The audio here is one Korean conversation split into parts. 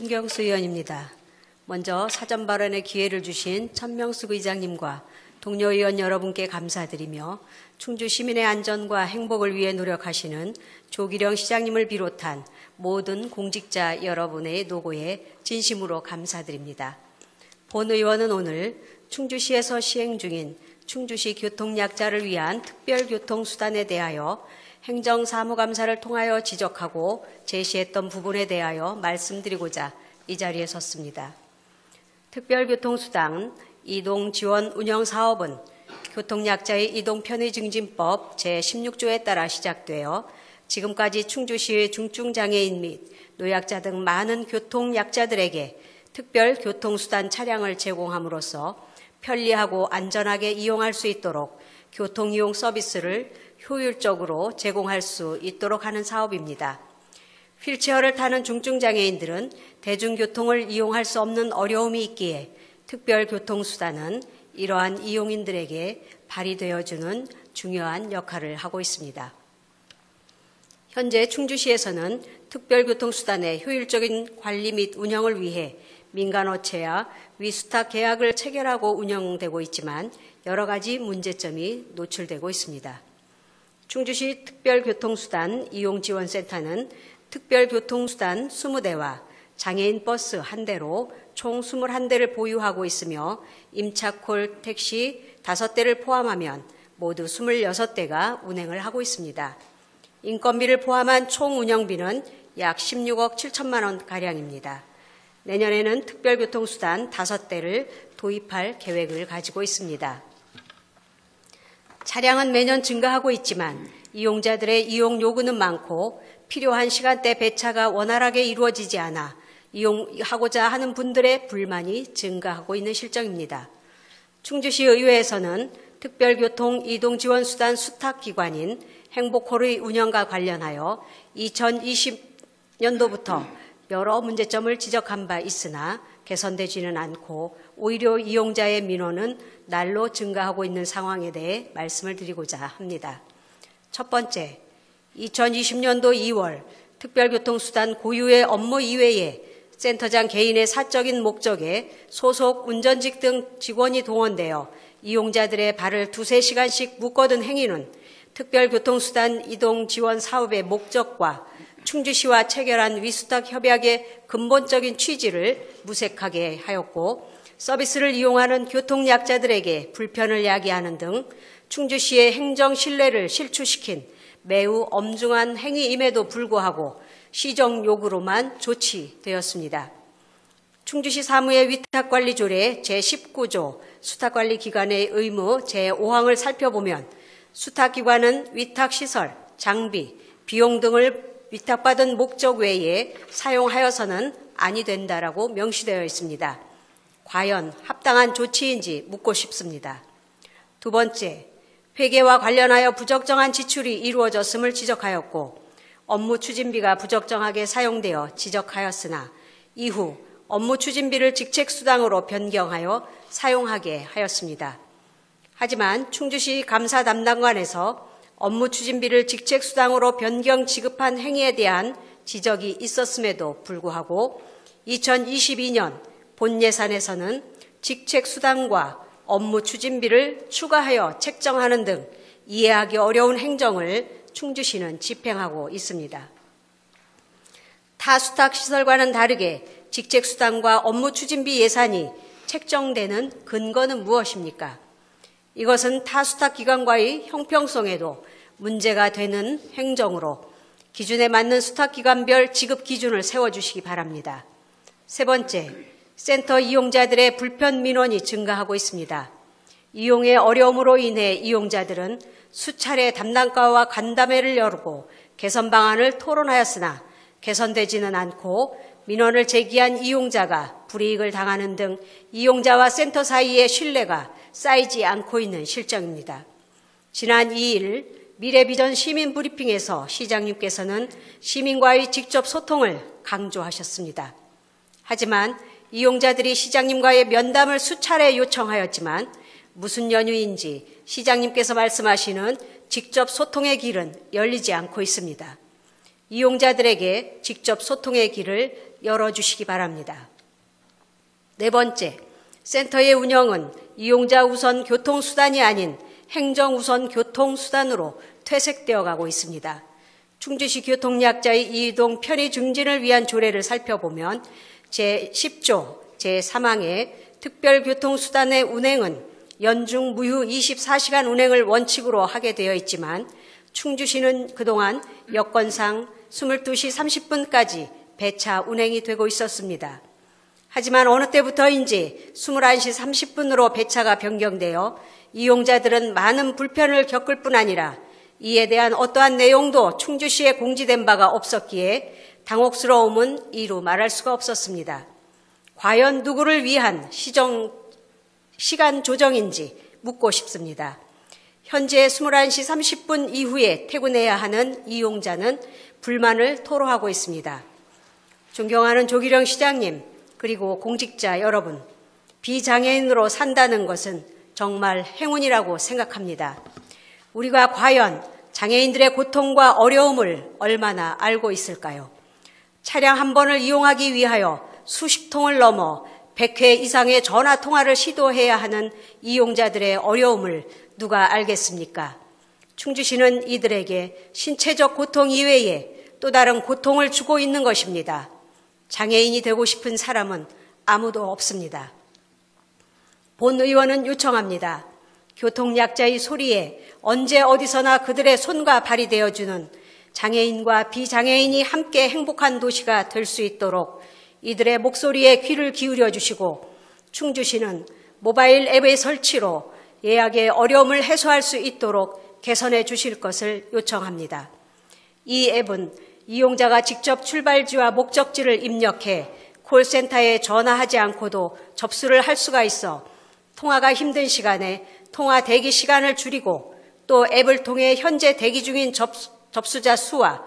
손경수 의원입니다. 먼저 사전 발언의 기회를 주신 천명숙 의장님과 동료 의원 여러분께 감사드리며 충주 시민의 안전과 행복을 위해 노력하시는 조기령 시장님을 비롯한 모든 공직자 여러분의 노고에 진심으로 감사드립니다. 본 의원은 오늘 충주시에서 시행 중인 충주시 교통약자를 위한 특별교통수단에 대하여 행정사무감사를 통하여 지적하고 제시했던 부분에 대하여 말씀드리고자 이 자리에 섰습니다. 특별교통수단 이동지원 운영사업은 교통약자의 이동편의증진법 제16조에 따라 시작되어 지금까지 충주시의 중증장애인 및 노약자 등 많은 교통약자들에게 특별교통수단 차량을 제공함으로써 편리하고 안전하게 이용할 수 있도록 교통이용 서비스를 효율적으로 제공할 수 있도록 하는 사업입니다. 휠체어를 타는 중증장애인들은 대중교통을 이용할 수 없는 어려움이 있기에 특별교통수단은 이러한 이용인들에게 발휘되어주는 중요한 역할을 하고 있습니다. 현재 충주시에서는 특별교통수단의 효율적인 관리 및 운영을 위해 민간업체와 위수탁 계약을 체결하고 운영되고 있지만 여러 가지 문제점이 노출되고 있습니다. 충주시 특별교통수단 이용지원센터는 특별교통수단 20대와 장애인 버스 1대로 총 21대를 보유하고 있으며 임차콜 택시 5대를 포함하면 모두 26대가 운행을 하고 있습니다. 인건비를 포함한 총 운영비는 약 16억 7천만 원가량입니다. 내년에는 특별교통수단 5대를 도입할 계획을 가지고 있습니다. 차량은 매년 증가하고 있지만 이용자들의 이용 요구는 많고 필요한 시간대 배차가 원활하게 이루어지지 않아 이용하고자 하는 분들의 불만이 증가하고 있는 실정입니다. 충주시 의회에서는 특별교통 이동지원수단 수탁기관인 행복콜의 운영과 관련하여 2020년도부터 여러 문제점을 지적한 바 있으나 개선되지는 않고 오히려 이용자의 민원은 날로 증가하고 있는 상황에 대해 말씀을 드리고자 합니다. 첫 번째, 2020년도 2월 특별교통수단 고유의 업무 이외에 센터장 개인의 사적인 목적에 소속 운전직 등 직원이 동원되어 이용자들의 발을 2-3시간씩 묶어둔 행위는 특별교통수단 이동지원 사업의 목적과 충주시와 체결한 위수탁 협약의 근본적인 취지를 무색하게 하였고 서비스를 이용하는 교통약자들에게 불편을 야기하는 등 충주시의 행정 신뢰를 실추시킨 매우 엄중한 행위임에도 불구하고 시정 요구로만 조치되었습니다. 충주시 사무의 위탁관리조례 제19조 수탁관리기관의 의무 제5항을 살펴보면 수탁기관은 위탁시설, 장비, 비용 등을 위탁받은 목적 외에 사용하여서는 아니 된다라고 명시되어 있습니다. 과연 합당한 조치인지 묻고 싶습니다. 두 번째, 회계와 관련하여 부적정한 지출이 이루어졌음을 지적하였고 업무 추진비가 부적정하게 사용되어 지적하였으나 이후 업무 추진비를 직책수당으로 변경하여 사용하게 하였습니다. 하지만 충주시 감사 담당관에서 업무 추진비를 직책수당으로 변경 지급한 행위에 대한 지적이 있었음에도 불구하고 2022년 본 예산에서는 직책수당과 업무 추진비를 추가하여 책정하는 등 이해하기 어려운 행정을 충주시는 집행하고 있습니다. 타 수탁시설과는 다르게 직책수당과 업무 추진비 예산이 책정되는 근거는 무엇입니까? 이것은 타 수탁기관과의 형평성에도 문제가 되는 행정으로 기준에 맞는 수탁기관별 지급 기준을 세워주시기 바랍니다. 세 번째, 센터 이용자들의 불편 민원이 증가하고 있습니다. 이용의 어려움으로 인해 이용자들은 수차례 담당과와 간담회를 열고 개선 방안을 토론하였으나 개선되지는 않고 민원을 제기한 이용자가 불이익을 당하는 등 이용자와 센터 사이의 신뢰가 쌓이지 않고 있는 실정입니다. 지난 2일 미래비전 시민브리핑에서 시장님께서는 시민과의 직접 소통을 강조하셨습니다. 하지만 이용자들이 시장님과의 면담을 수차례 요청하였지만 무슨 연유인지 시장님께서 말씀하시는 직접 소통의 길은 열리지 않고 있습니다. 이용자들에게 직접 소통의 길을 열어주시기 바랍니다. 네 번째, 센터의 운영은 이용자 우선 교통수단이 아닌 행정 우선 교통수단으로 퇴색되어 가고 있습니다. 충주시 교통약자의 이동 편의 증진을 위한 조례를 살펴보면 제10조 제3항의 특별교통수단의 운행은 연중 무휴 24시간 운행을 원칙으로 하게 되어 있지만 충주시는 그동안 여건상 22시 30분까지 배차 운행이 되고 있었습니다. 하지만 어느 때부터인지 21시 30분으로 배차가 변경되어 이용자들은 많은 불편을 겪을 뿐 아니라 이에 대한 어떠한 내용도 충주시에 공지된 바가 없었기에 당혹스러움은 이루 말할 수가 없었습니다. 과연 누구를 위한 시간 조정인지 묻고 싶습니다. 현재 21시 30분 이후에 퇴근해야 하는 이용자는 불만을 토로하고 있습니다. 존경하는 조기령 시장님, 그리고 공직자 여러분, 비장애인으로 산다는 것은 정말 행운이라고 생각합니다. 우리가 과연 장애인들의 고통과 어려움을 얼마나 알고 있을까요? 차량 한 번을 이용하기 위하여 수십 통을 넘어 100회 이상의 전화 통화를 시도해야 하는 이용자들의 어려움을 누가 알겠습니까? 충주시는 이들에게 신체적 고통 이외에 또 다른 고통을 주고 있는 것입니다. 장애인이 되고 싶은 사람은 아무도 없습니다. 본 의원은 요청합니다. 교통약자의 소리에 언제 어디서나 그들의 손과 발이 되어주는 장애인과 비장애인이 함께 행복한 도시가 될 수 있도록 이들의 목소리에 귀를 기울여 주시고 충주시는 모바일 앱의 설치로 예약의 어려움을 해소할 수 있도록 개선해 주실 것을 요청합니다. 이 앱은 이용자가 직접 출발지와 목적지를 입력해 콜센터에 전화하지 않고도 접수를 할 수가 있어 통화가 힘든 시간에 통화 대기 시간을 줄이고 또 앱을 통해 현재 대기 중인 접수자 수와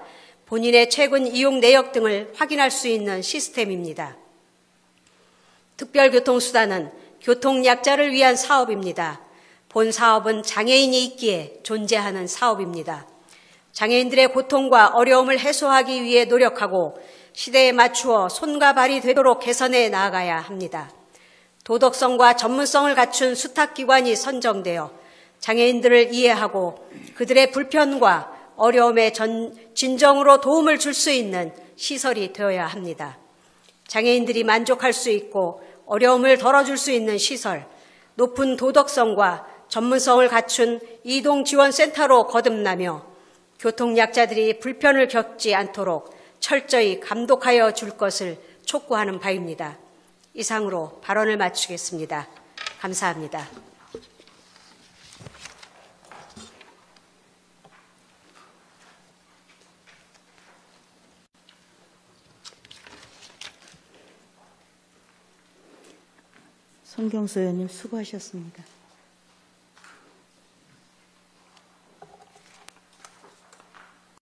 본인의 최근 이용 내역 등을 확인할 수 있는 시스템입니다. 특별교통수단은 교통약자를 위한 사업입니다. 본 사업은 장애인이 있기에 존재하는 사업입니다. 장애인들의 고통과 어려움을 해소하기 위해 노력하고 시대에 맞추어 손과 발이 되도록 개선해 나아가야 합니다. 도덕성과 전문성을 갖춘 수탁기관이 선정되어 장애인들을 이해하고 그들의 불편과 어려움에 진정으로 도움을 줄 수 있는 시설이 되어야 합니다. 장애인들이 만족할 수 있고 어려움을 덜어줄 수 있는 시설, 높은 도덕성과 전문성을 갖춘 이동지원센터로 거듭나며 교통약자들이 불편을 겪지 않도록 철저히 감독하여 줄 것을 촉구하는 바입니다. 이상으로 발언을 마치겠습니다. 감사합니다. 손경수 의원님 수고하셨습니다.